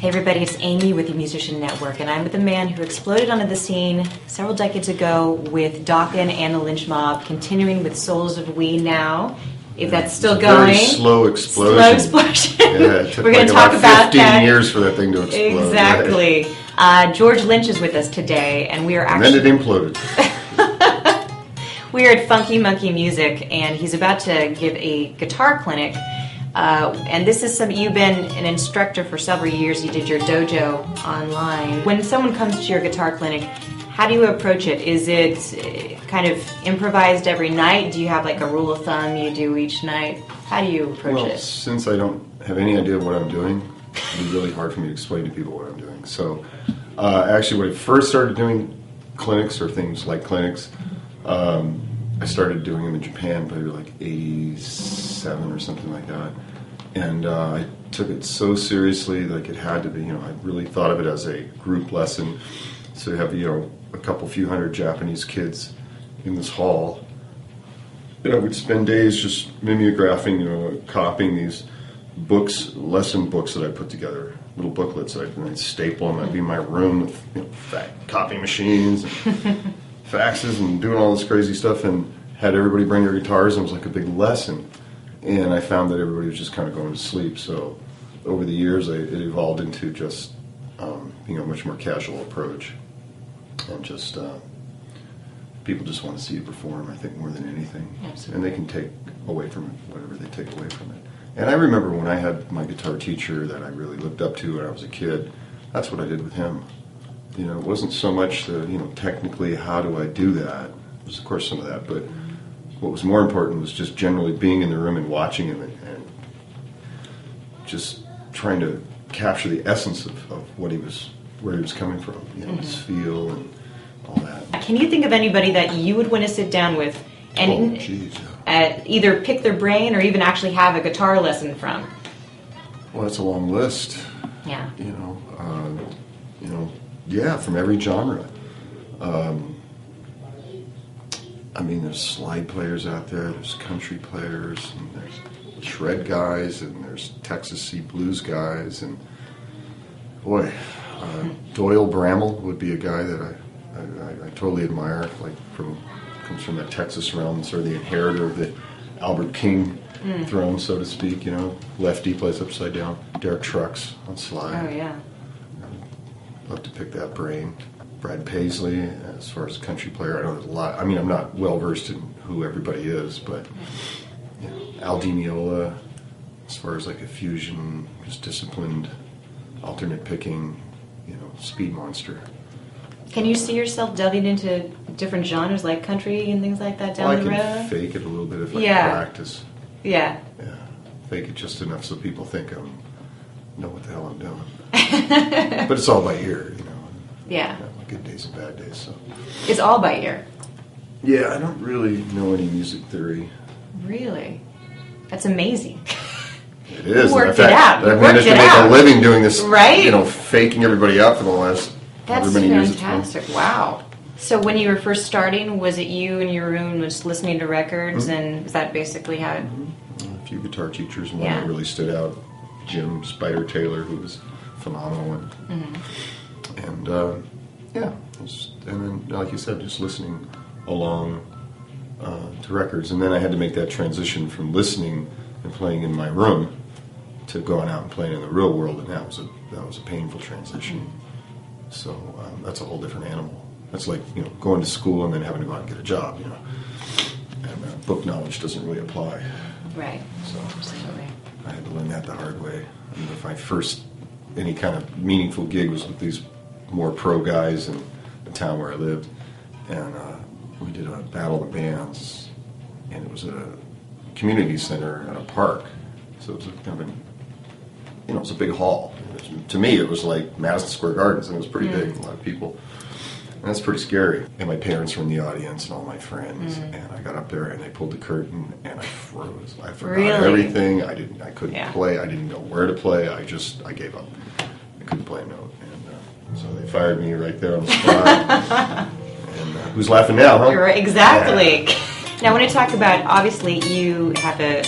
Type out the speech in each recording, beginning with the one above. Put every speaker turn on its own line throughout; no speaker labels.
Hey everybody, it's Amy with the Musician Network, and I'm with the man who exploded onto the scene several decades ago with Dokken and the Lynch Mob, continuing with Souls of We now, if that's still going.
Very slow explosion.
Slow explosion.
Yeah, it took
We're going to
about
talk about
15 years for that thing to explode.
Exactly.
Right?
George Lynch is with us today, and we are actually...
And then it imploded.
We are at Funky Munky Music, and he's about to give a guitar clinic. And this is something, you've been an instructor for several years. You did your dojo online. When someone comes to your guitar clinic, how do you approach it? Is it kind of improvised every night? Do you have like a rule of thumb you do each night? How do you approach it?
Since I don't have any idea what I'm doing, it'd be really hard for me to explain to people what I'm doing. So actually when I first started doing clinics or things like clinics, I started doing them in Japan probably like 87 or something like that. And I took it so seriously, like it had to be, I really thought of it as a group lesson. So you have, a few hundred Japanese kids in this hall. I would spend days just mimeographing, copying these books, lesson books that I put together, little booklets. I'd staple them. I'd be in my room with fat copy machines and faxes and doing all this crazy stuff, and had everybody bring their guitars, and it was like a big lesson. And I found that everybody was just kind of going to sleep. So over the years, it evolved into just being a much more casual approach, and just people just want to see you perform, I think, more than anything.
Absolutely.
And they can take away from it whatever they take away from it. And I remember when I had my guitar teacher that I really looked up to when I was a kid, that's what I did with him. It wasn't so much the, technically how do I do that. It was, of course, some of that, but what was more important was just generally being in the room and watching him and just trying to capture the essence of where he was coming from, his feel and all that.
Can you think of anybody that you would want to sit down with and either pick their brain or even actually have a guitar lesson from?
Well, that's a long list.
Yeah.
Yeah, from every genre. There's slide players out there, there's country players, and there's shred guys, and there's Texas Sea blues guys, and boy, Doyle Bramall would be a guy that I totally admire, comes from that Texas realm, sort of the inheritor of the Albert King throne, so to speak, lefty plays upside down, Derek Trucks on slide.
Oh, yeah.
Love to pick that brain. Brad Paisley, as far as a country player, I know there's a lot. I'm not well versed in who everybody is, but Al Di Meola, as far as like a fusion, just disciplined, alternate picking, speed monster.
Can you see yourself delving into different genres like country and things like that down the road?
I can fake it a little bit if I practice.
Yeah.
Yeah. Fake it just enough so people think I know what the hell I'm doing. But it's all by ear,
Yeah.
Good days and bad days. So.
It's all by ear.
Yeah, I don't really know any music theory.
Really? That's amazing.
It is.
You worked it out.
I've managed to make a living doing this, faking everybody out for the last however many years.
That's fantastic. Wow. So when you were first starting, was it you in your room just listening to records, and is that basically how it...
A few guitar teachers, one that really stood out, Jim Spider Taylor, who was phenomenal. And then, like you said, just listening along to records. And then I had to make that transition from listening and playing in my room to going out and playing in the real world, and that was a painful transition. So that's a whole different animal. That's like going to school and then having to go out and get a job. And book knowledge doesn't really apply.
Right.
So
absolutely.
I had to learn that the hard way. My first any kind of meaningful gig was with these more pro guys in the town where I lived, and we did a battle of the bands, and it was at a community center at a park, so it was kind of it was a big hall. To me, it was like Madison Square Gardens, and it was pretty big, a lot of people, and that's pretty scary. And my parents were in the audience, and all my friends, and I got up there, and they pulled the curtain, and I froze. I forgot everything. I couldn't play. I didn't know where to play. I gave up. I couldn't play a note. So they fired me right there on the spot. And who's laughing now, huh?
Exactly. Yeah. Now, I want to talk about, obviously, you have a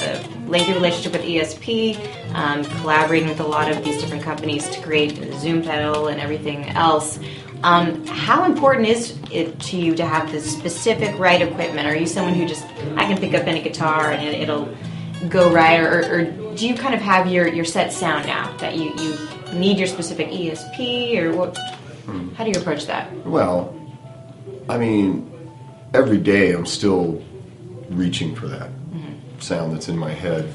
lengthy relationship with ESP. collaborating with a lot of these different companies to create the Zoom pedal and everything else. How important is it to you to have the specific right equipment? Are you someone who just, I can pick up any guitar and it'll go right, or do you kind of have your set sound now that you need your specific ESP, or what? How do you approach that?
Well, I mean, every day I'm still reaching for that sound that's in my head,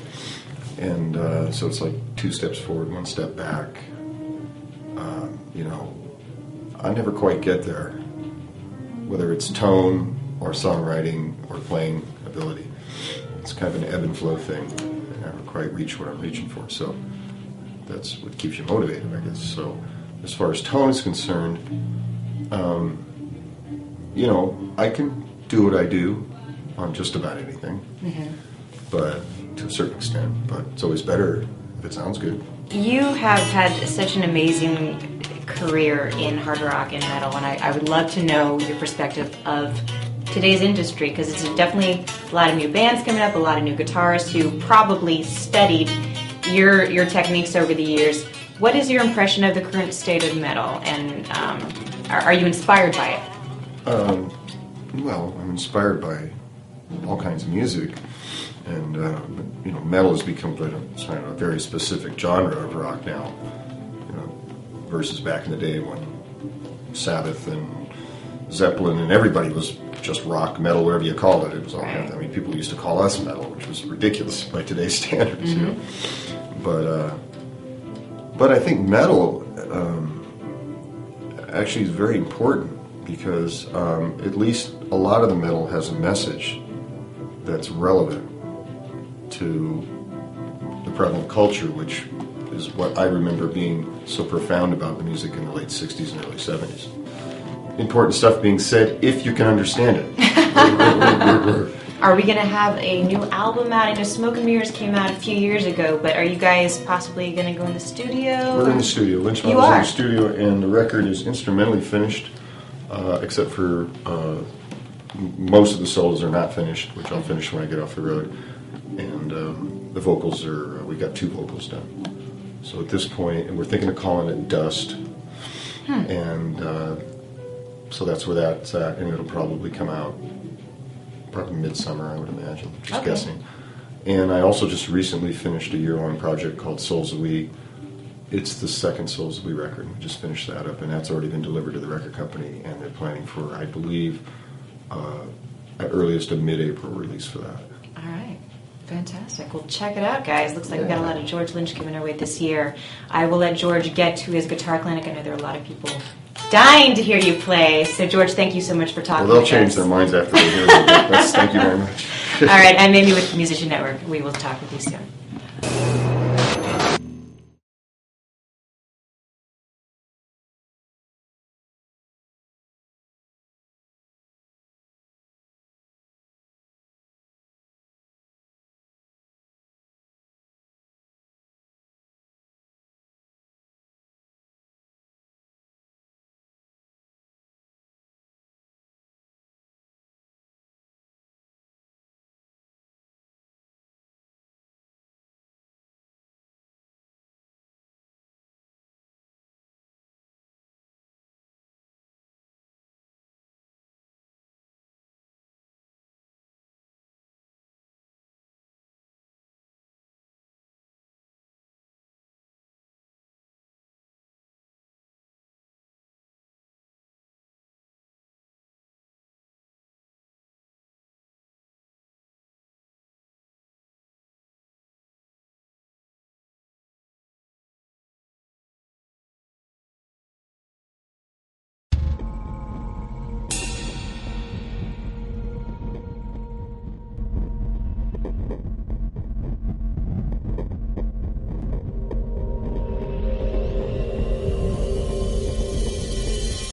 and so it's like 2 steps forward, 1 step back. You know, I never quite get there, whether it's tone or songwriting or playing ability. It's kind of an ebb and flow thing. I never quite reach what I'm reaching for, so that's what keeps you motivated, I guess. So as far as tone is concerned, you know, I can do what I do on just about anything, but to a certain extent, but it's always better if it sounds good.
You have had such an amazing career in hard rock and metal, and I would love to know your perspective of today's industry, because it's definitely a lot of new bands coming up, a lot of new guitarists who probably studied your techniques over the years. What is your impression of the current state of metal, and are you inspired by it?
Well, I'm inspired by all kinds of music, and you know, metal has become a very specific genre of rock now. You know, versus back in the day when Sabbath and Zeppelin and everybody was just rock, metal, whatever you called it. It was all kind of, I mean, people used to call us metal, which was ridiculous by today's standards. You know? But I think metal actually is very important, because at least a lot of the metal has a message that's relevant to the prevalent culture, which is what I remember being so profound about the music in the late 60s and early 70s. Important stuff being said if you can understand it.
Are we going to have a new album out? I know Smoke and Mirrors came out a few years ago, but are you guys possibly going to go in the studio?
We're in the studio. Lynch is in the studio, and the record is instrumentally finished, except for most of the solos are not finished, which I'll finish when I get off the road. And the vocals are, we got 2 vocals done. So at this point, and we're thinking of calling it Dust. And so that's where that's at, and it'll probably come out probably midsummer, I would imagine, just guessing. And I also just recently finished a year-long project called Souls of We. It's the second Souls of We record. We just finished that up, and that's already been delivered to the record company, and they're planning for, I believe, at earliest a mid-April release for that.
All right. Fantastic. Well, check it out, guys. Looks like we've got a lot of George Lynch coming our way this year. I will let George get to his guitar clinic. I know there are a lot of people dying to hear you play. So, George, thank you so much for talking with us.
Well, they'll change their minds after they hear it. Thank you very much.
All right. I'm Amy with the Musician Network. We will talk with you soon.